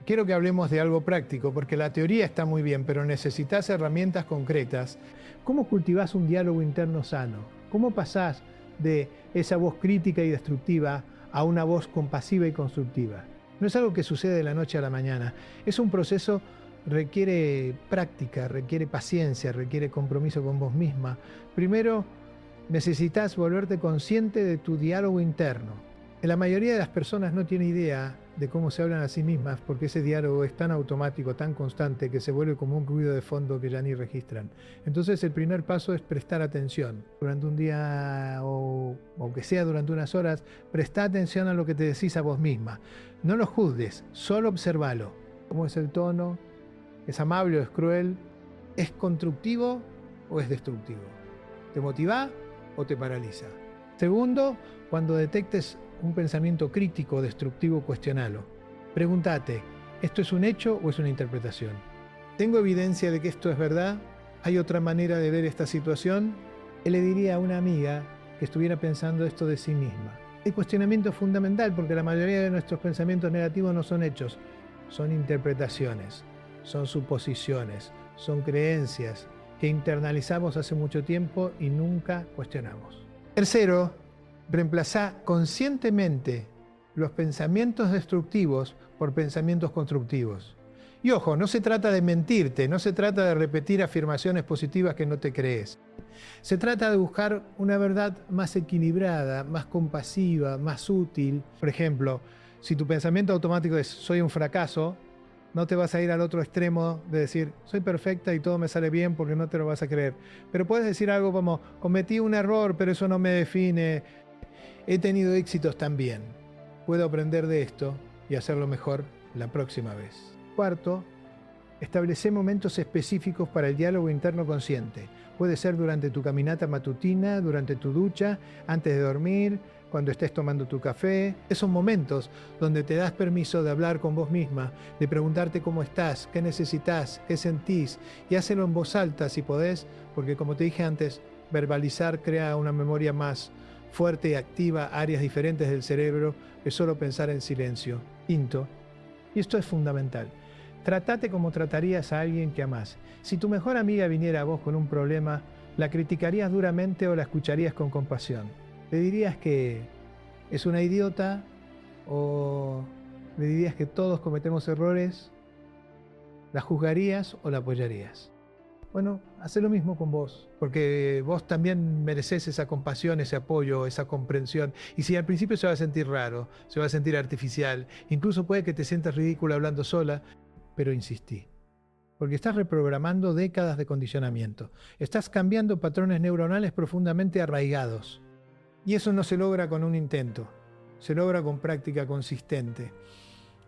quiero que hablemos de algo práctico, porque la teoría está muy bien, pero necesitas herramientas concretas. ¿Cómo cultivás un diálogo interno sano? ¿Cómo pasás de esa voz crítica y destructiva a una voz compasiva y constructiva? No es algo que sucede de la noche a la mañana. Es un proceso requiere práctica, requiere paciencia, requiere compromiso con vos misma. Primero, necesitas volverte consciente de tu diálogo interno. La mayoría de las personas no tiene idea de cómo se hablan a sí mismas porque ese diálogo es tan automático, tan constante, que se vuelve como un ruido de fondo que ya ni registran. Entonces el primer paso es prestar atención. Durante un día o aunque sea durante unas horas, presta atención a lo que te decís a vos misma. No lo juzgues, solo observalo. ¿Cómo es el tono? ¿Es amable o es cruel? ¿Es constructivo o es destructivo? ¿Te motiva o te paraliza? Segundo, cuando detectes un pensamiento crítico o destructivo, cuestionalo. Pregúntate, ¿esto es un hecho o es una interpretación? ¿Tengo evidencia de que esto es verdad? ¿Hay otra manera de ver esta situación? Él le diría a una amiga que estuviera pensando esto de sí misma. El cuestionamiento es fundamental porque la mayoría de nuestros pensamientos negativos no son hechos, son interpretaciones, son suposiciones, son creencias que internalizamos hace mucho tiempo y nunca cuestionamos. Tercero, reemplazá conscientemente los pensamientos destructivos por pensamientos constructivos. Y ojo, no se trata de mentirte, no se trata de repetir afirmaciones positivas que no te crees. Se trata de buscar una verdad más equilibrada, más compasiva, más útil. Por ejemplo, si tu pensamiento automático es soy un fracaso, no te vas a ir al otro extremo de decir soy perfecta y todo me sale bien porque no te lo vas a creer. Pero puedes decir algo como cometí un error, pero eso no me define. He tenido éxitos también. Puedo aprender de esto y hacerlo mejor la próxima vez. Cuarto, establece momentos específicos para el diálogo interno consciente. Puede ser durante tu caminata matutina, durante tu ducha, antes de dormir, cuando estés tomando tu café. Esos momentos donde te das permiso de hablar con vos misma, de preguntarte cómo estás, qué necesitas, qué sentís, y hazlo en voz alta si podés, porque como te dije antes, verbalizar crea una memoria más fuerte y activa áreas diferentes del cerebro que solo pensar en silencio. Quinto, y esto es fundamental, tratate como tratarías a alguien que amás. Si tu mejor amiga viniera a vos con un problema, ¿la criticarías duramente o la escucharías con compasión? ¿Le dirías que es una idiota o le dirías que todos cometemos errores? ¿La juzgarías o la apoyarías? Bueno, haz lo mismo con vos, porque vos también mereces esa compasión, ese apoyo, esa comprensión. Y si al principio se va a sentir raro, se va a sentir artificial, incluso puede que te sientas ridícula hablando sola, pero insistí. Porque estás reprogramando décadas de condicionamiento. Estás cambiando patrones neuronales profundamente arraigados. Y eso no se logra con un intento, se logra con práctica consistente.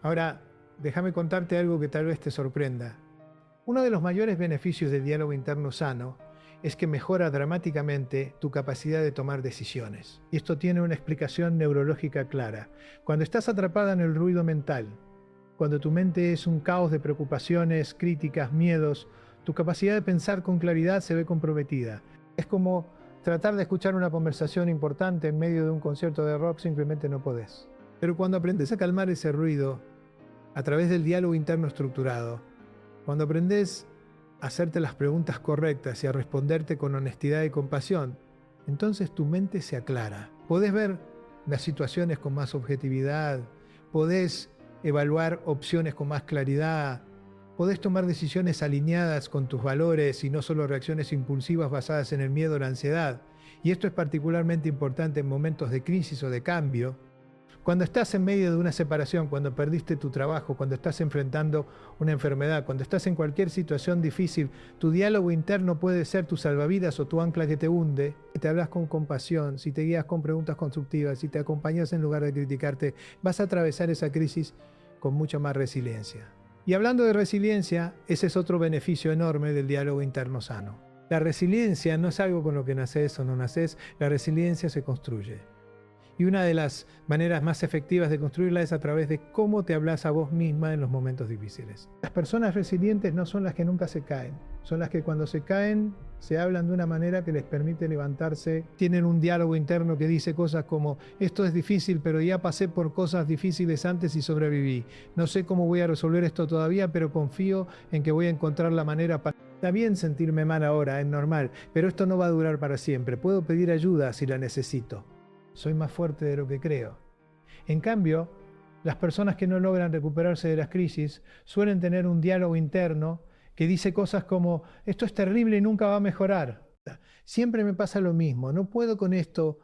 Ahora, déjame contarte algo que tal vez te sorprenda. Uno de los mayores beneficios del diálogo interno sano es que mejora dramáticamente tu capacidad de tomar decisiones. Y esto tiene una explicación neurológica clara. Cuando estás atrapada en el ruido mental, cuando tu mente es un caos de preocupaciones, críticas, miedos, tu capacidad de pensar con claridad se ve comprometida. Es como tratar de escuchar una conversación importante en medio de un concierto de rock, simplemente no podés. Pero cuando aprendes a calmar ese ruido a través del diálogo interno estructurado, cuando aprendes a hacerte las preguntas correctas y a responderte con honestidad y compasión, entonces tu mente se aclara. Podés ver las situaciones con más objetividad, podés evaluar opciones con más claridad, podés tomar decisiones alineadas con tus valores y no solo reacciones impulsivas basadas en el miedo o la ansiedad. Y esto es particularmente importante en momentos de crisis o de cambio. Cuando estás en medio de una separación, cuando perdiste tu trabajo, cuando estás enfrentando una enfermedad, cuando estás en cualquier situación difícil, tu diálogo interno puede ser tu salvavidas o tu ancla que te hunde. Si te hablas con compasión, si te guías con preguntas constructivas, si te acompañas en lugar de criticarte, vas a atravesar esa crisis con mucha más resiliencia. Y hablando de resiliencia, ese es otro beneficio enorme del diálogo interno sano. La resiliencia no es algo con lo que naces o no naces, la resiliencia se construye. Y una de las maneras más efectivas de construirla es a través de cómo te hablas a vos misma en los momentos difíciles. Las personas resilientes no son las que nunca se caen, son las que cuando se caen se hablan de una manera que les permite levantarse, tienen un diálogo interno que dice cosas como esto es difícil, pero ya pasé por cosas difíciles antes y sobreviví. No sé cómo voy a resolver esto todavía, pero confío en que voy a encontrar la manera para... Está bien sentirme mal ahora, es normal, pero esto no va a durar para siempre. Puedo pedir ayuda si la necesito. Soy más fuerte de lo que creo. En cambio, las personas que no logran recuperarse de las crisis suelen tener un diálogo interno que dice cosas como esto es terrible y nunca va a mejorar. Siempre me pasa lo mismo, no puedo con esto.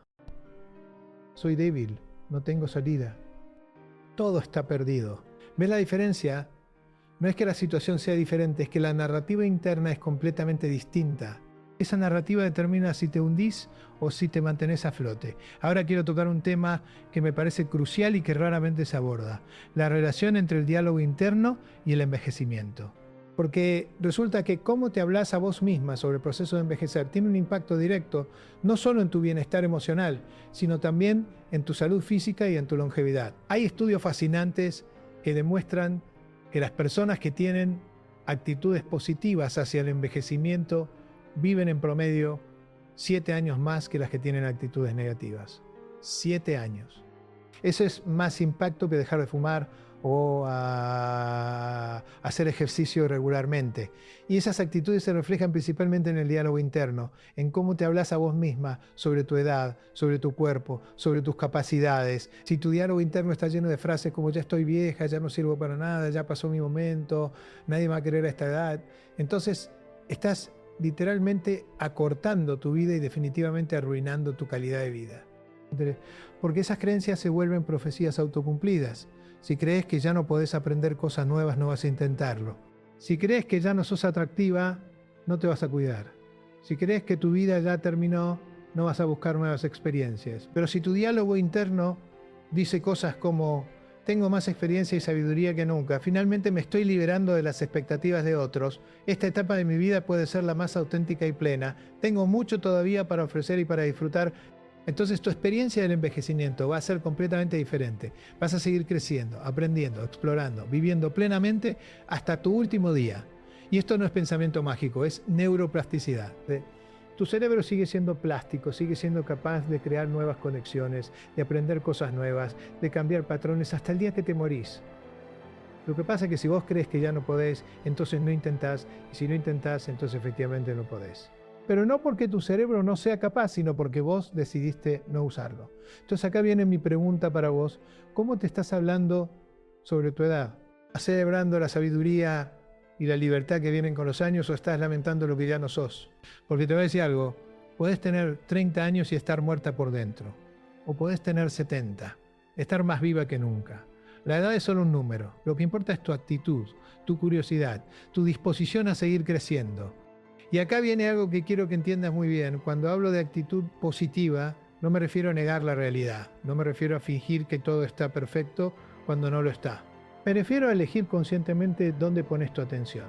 Soy débil, no tengo salida. Todo está perdido. ¿Ves la diferencia? No es que la situación sea diferente, es que la narrativa interna es completamente distinta. Esa narrativa determina si te hundís o si te mantenés a flote. Ahora quiero tocar un tema que me parece crucial y que raramente se aborda: la relación entre el diálogo interno y el envejecimiento. Porque resulta que cómo te hablas a vos misma sobre el proceso de envejecer tiene un impacto directo no solo en tu bienestar emocional, sino también en tu salud física y en tu longevidad. Hay estudios fascinantes que demuestran que las personas que tienen actitudes positivas hacia el envejecimiento viven en promedio 7 años más que las que tienen actitudes negativas. 7 años. Eso es más impacto que dejar de fumar o hacer ejercicio regularmente. Y esas actitudes se reflejan principalmente en el diálogo interno, en cómo te hablas a vos misma sobre tu edad, sobre tu cuerpo, sobre tus capacidades. Si tu diálogo interno está lleno de frases como ya estoy vieja, ya no sirvo para nada, ya pasó mi momento, nadie me va a querer a esta edad, entonces estás literalmente acortando tu vida y definitivamente arruinando tu calidad de vida. Porque esas creencias se vuelven profecías autocumplidas. Si crees que ya no podés aprender cosas nuevas, no vas a intentarlo. Si crees que ya no sos atractiva, no te vas a cuidar. Si crees que tu vida ya terminó, no vas a buscar nuevas experiencias. Pero si tu diálogo interno dice cosas como tengo más experiencia y sabiduría que nunca, finalmente me estoy liberando de las expectativas de otros, esta etapa de mi vida puede ser la más auténtica y plena, tengo mucho todavía para ofrecer y para disfrutar. Entonces tu experiencia del envejecimiento va a ser completamente diferente. Vas a seguir creciendo, aprendiendo, explorando, viviendo plenamente hasta tu último día. Y esto no es pensamiento mágico, es neuroplasticidad. Tu cerebro sigue siendo plástico, sigue siendo capaz de crear nuevas conexiones, de aprender cosas nuevas, de cambiar patrones hasta el día que te morís. Lo que pasa es que si vos crees que ya no podés, entonces no intentás, y si no intentás, entonces efectivamente no podés. Pero no porque tu cerebro no sea capaz, sino porque vos decidiste no usarlo. Entonces acá viene mi pregunta para vos. ¿Cómo te estás hablando sobre tu edad? ¿Estás celebrando la sabiduría y la libertad que vienen con los años o estás lamentando lo que ya no sos? Porque te voy a decir algo. Podés tener 30 años y estar muerta por dentro. O podés tener 70. Estar más viva que nunca. La edad es solo un número. Lo que importa es tu actitud, tu curiosidad, tu disposición a seguir creciendo. Y acá viene algo que quiero que entiendas muy bien. Cuando hablo de actitud positiva, no me refiero a negar la realidad. No me refiero a fingir que todo está perfecto cuando no lo está. Me refiero a elegir conscientemente dónde pones tu atención.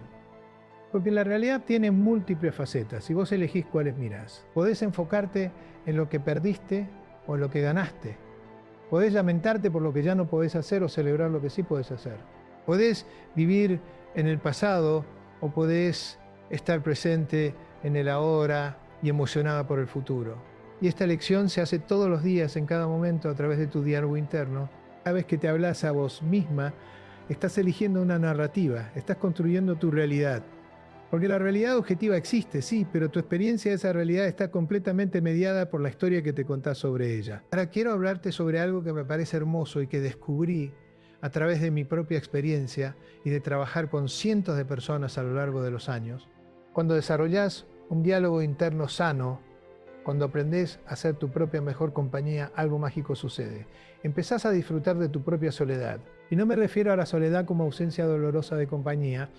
Porque la realidad tiene múltiples facetas y vos elegís cuáles mirás. Podés enfocarte en lo que perdiste o en lo que ganaste. Podés lamentarte por lo que ya no podés hacer o celebrar lo que sí podés hacer. Podés vivir en el pasado o podés estar presente en el ahora y emocionada por el futuro. Y esta elección se hace todos los días, en cada momento, a través de tu diálogo interno. Cada vez que te hablas a vos misma, estás eligiendo una narrativa, estás construyendo tu realidad. Porque la realidad objetiva existe, sí, pero tu experiencia de esa realidad está completamente mediada por la historia que te contás sobre ella. Ahora quiero hablarte sobre algo que me parece hermoso y que descubrí a través de mi propia experiencia y de trabajar con cientos de personas a lo largo de los años. Cuando desarrollás un diálogo interno sano, cuando aprendés a ser tu propia mejor compañía, algo mágico sucede. Empezás a disfrutar de tu propia soledad. Y no me refiero a la soledad como ausencia dolorosa de compañía,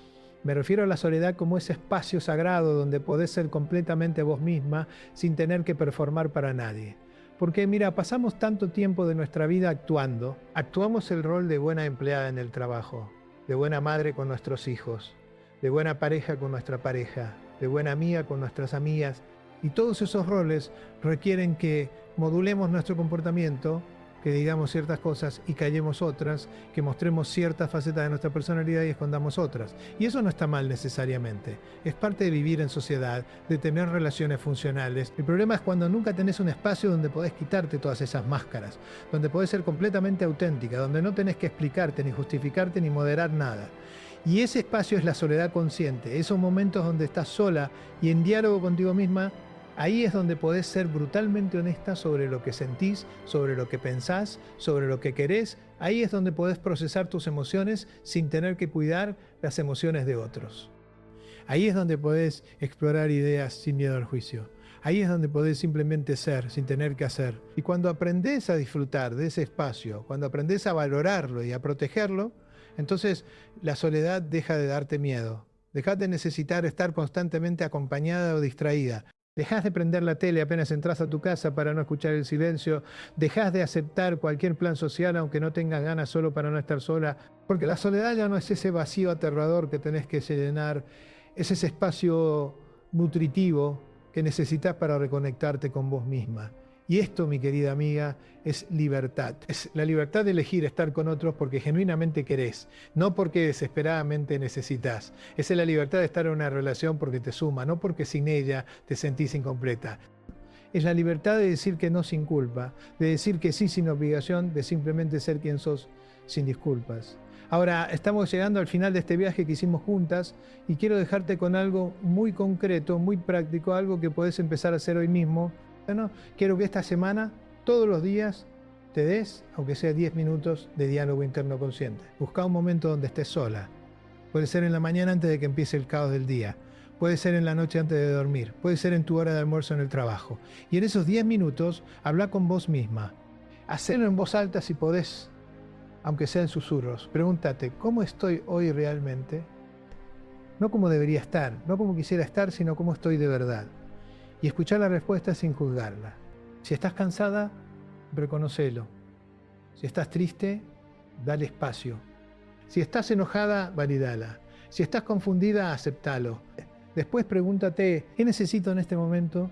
me refiero a la soledad como ese espacio sagrado donde podés ser completamente vos misma sin tener que performar para nadie. Porque mira, pasamos tanto tiempo de nuestra vida actuando. Actuamos el rol de buena empleada en el trabajo, de buena madre con nuestros hijos, de buena pareja con nuestra pareja, de buena amiga con nuestras amigas. Y todos esos roles requieren que modulemos nuestro comportamiento, que digamos ciertas cosas y callemos otras, que mostremos ciertas facetas de nuestra personalidad y escondamos otras. Y eso no está mal necesariamente. Es parte de vivir en sociedad, de tener relaciones funcionales. El problema es cuando nunca tenés un espacio donde podés quitarte todas esas máscaras, donde podés ser completamente auténtica, donde no tenés que explicarte, ni justificarte, ni moderar nada. Y ese espacio es la soledad consciente, esos momentos donde estás sola y en diálogo contigo misma. Ahí es donde podés ser brutalmente honesta sobre lo que sentís, sobre lo que pensás, sobre lo que querés. Ahí es donde podés procesar tus emociones sin tener que cuidar las emociones de otros. Ahí es donde podés explorar ideas sin miedo al juicio. Ahí es donde podés simplemente ser sin tener que hacer. Y cuando aprendés a disfrutar de ese espacio, cuando aprendés a valorarlo y a protegerlo, entonces la soledad deja de darte miedo. Dejás de necesitar estar constantemente acompañada o distraída. Dejás de prender la tele apenas entras a tu casa para no escuchar el silencio. Dejás de aceptar cualquier plan social aunque no tengas ganas solo para no estar sola. Porque la soledad ya no es ese vacío aterrador que tenés que llenar. Es ese espacio nutritivo que necesitas para reconectarte con vos misma. Y esto, mi querida amiga, es libertad. Es la libertad de elegir estar con otros porque genuinamente querés, no porque desesperadamente necesitas. Esa es la libertad de estar en una relación porque te suma, no porque sin ella te sentís incompleta. Es la libertad de decir que no sin culpa, de decir que sí sin obligación, de simplemente ser quien sos sin disculpas. Ahora, estamos llegando al final de este viaje que hicimos juntas y quiero dejarte con algo muy concreto, muy práctico, algo que podés empezar a hacer hoy mismo. Bueno, quiero que esta semana, todos los días, te des, aunque sea 10 minutos, de diálogo interno consciente. Busca un momento donde estés sola. Puede ser en la mañana antes de que empiece el caos del día. Puede ser en la noche antes de dormir. Puede ser en tu hora de almuerzo en el trabajo. Y en esos 10 minutos, habla con vos misma. Hacelo en voz alta si podés, aunque sea en susurros. Pregúntate, ¿cómo estoy hoy realmente? No como debería estar, no como quisiera estar, sino cómo estoy de verdad. Y escuchar la respuesta sin juzgarla. Si estás cansada, reconócelo. Si estás triste, dale espacio. Si estás enojada, validala. Si estás confundida, aceptalo. Después pregúntate, ¿qué necesito en este momento?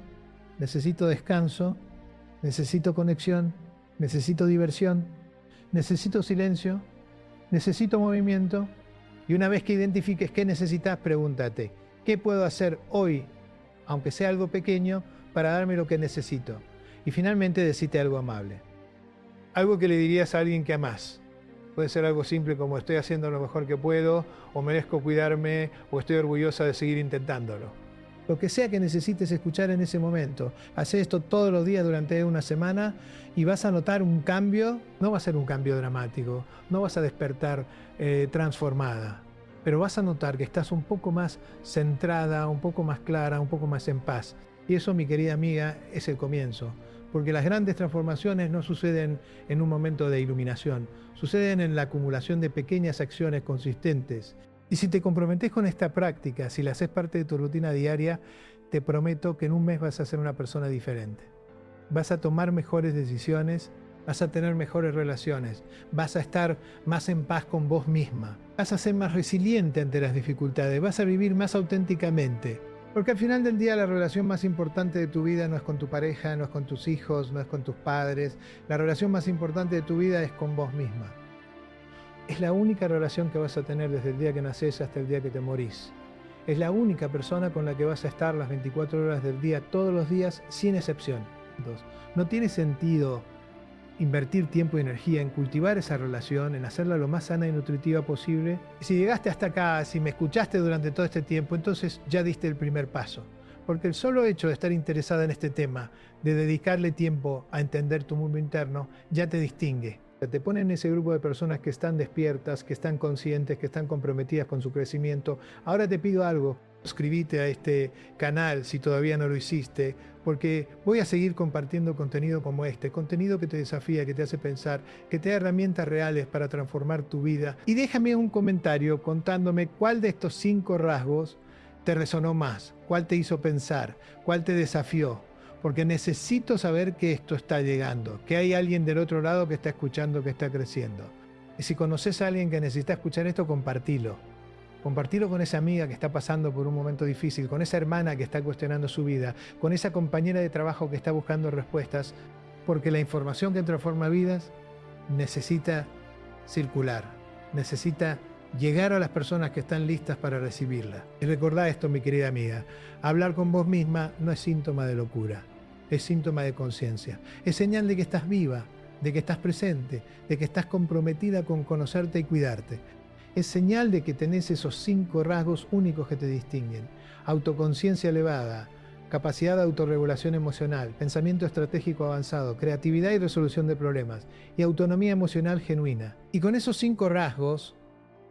¿Necesito descanso? ¿Necesito conexión? ¿Necesito diversión? ¿Necesito silencio? ¿Necesito movimiento? Y una vez que identifiques qué necesitas, pregúntate, ¿qué puedo hacer hoy, aunque sea algo pequeño, para darme lo que necesito? Y finalmente decite algo amable. Algo que le dirías a alguien que amás. Puede ser algo simple como estoy haciendo lo mejor que puedo, o merezco cuidarme, o estoy orgullosa de seguir intentándolo. Lo que sea que necesites escuchar en ese momento. Haz esto todos los días durante una semana y vas a notar un cambio. No va a ser un cambio dramático, no vas a despertar transformada. Pero vas a notar que estás un poco más centrada, un poco más clara, un poco más en paz. Y eso, mi querida amiga, es el comienzo. Porque las grandes transformaciones no suceden en un momento de iluminación, suceden en la acumulación de pequeñas acciones consistentes. Y si te comprometes con esta práctica, si la haces parte de tu rutina diaria, te prometo que en un mes vas a ser una persona diferente. Vas a tomar mejores decisiones, vas a tener mejores relaciones, vas a estar más en paz con vos misma, vas a ser más resiliente ante las dificultades, vas a vivir más auténticamente. Porque al final del día la relación más importante de tu vida no es con tu pareja, no es con tus hijos, no es con tus padres. La relación más importante de tu vida es con vos misma. Es la única relación que vas a tener desde el día que naces hasta el día que te morís. Es la única persona con la que vas a estar las 24 horas del día, todos los días, sin excepción. No tiene sentido invertir tiempo y energía en cultivar esa relación, en hacerla lo más sana y nutritiva posible. Si llegaste hasta acá, si me escuchaste durante todo este tiempo, entonces ya diste el primer paso. Porque el solo hecho de estar interesada en este tema, de dedicarle tiempo a entender tu mundo interno, ya te distingue. Te pone en ese grupo de personas que están despiertas, que están conscientes, que están comprometidas con su crecimiento. Ahora te pido algo. Suscríbete a este canal si todavía no lo hiciste, porque voy a seguir compartiendo contenido como este, contenido que te desafía, que te hace pensar, que te da herramientas reales para transformar tu vida. Y déjame un comentario contándome cuál de estos 5 rasgos te resonó más, cuál te hizo pensar, cuál te desafió, porque necesito saber que esto está llegando, que hay alguien del otro lado que está escuchando, que está creciendo. Y si conoces a alguien que necesita escuchar esto, compartilo. Compartirlo con esa amiga que está pasando por un momento difícil, con esa hermana que está cuestionando su vida, con esa compañera de trabajo que está buscando respuestas, porque la información que transforma vidas necesita circular, necesita llegar a las personas que están listas para recibirla. Y recordá esto, mi querida amiga, hablar con vos misma no es síntoma de locura, es síntoma de conciencia, es señal de que estás viva, de que estás presente, de que estás comprometida con conocerte y cuidarte. Es señal de que tenés esos 5 rasgos únicos que te distinguen. Autoconciencia elevada, capacidad de autorregulación emocional, pensamiento estratégico avanzado, creatividad y resolución de problemas, y autonomía emocional genuina. Y con esos 5 rasgos,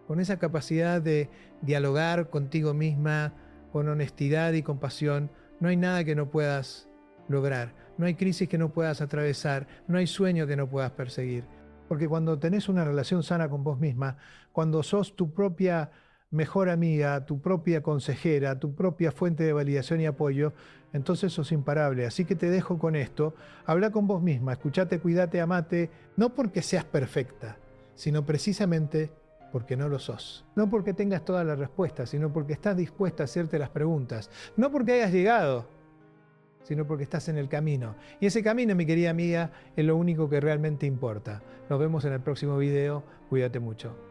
con esa capacidad de dialogar contigo misma, con honestidad y compasión, no hay nada que no puedas lograr. No hay crisis que no puedas atravesar, no hay sueño que no puedas perseguir. Porque cuando tenés una relación sana con vos misma, cuando sos tu propia mejor amiga, tu propia consejera, tu propia fuente de validación y apoyo, entonces sos imparable. Así que te dejo con esto. Habla con vos misma, escuchate, cuídate, amate, no porque seas perfecta, sino precisamente porque no lo sos. No porque tengas todas las respuestas, sino porque estás dispuesta a hacerte las preguntas. No porque hayas llegado, sino porque estás en el camino. Y ese camino, mi querida amiga, es lo único que realmente importa. Nos vemos en el próximo video. Cuídate mucho.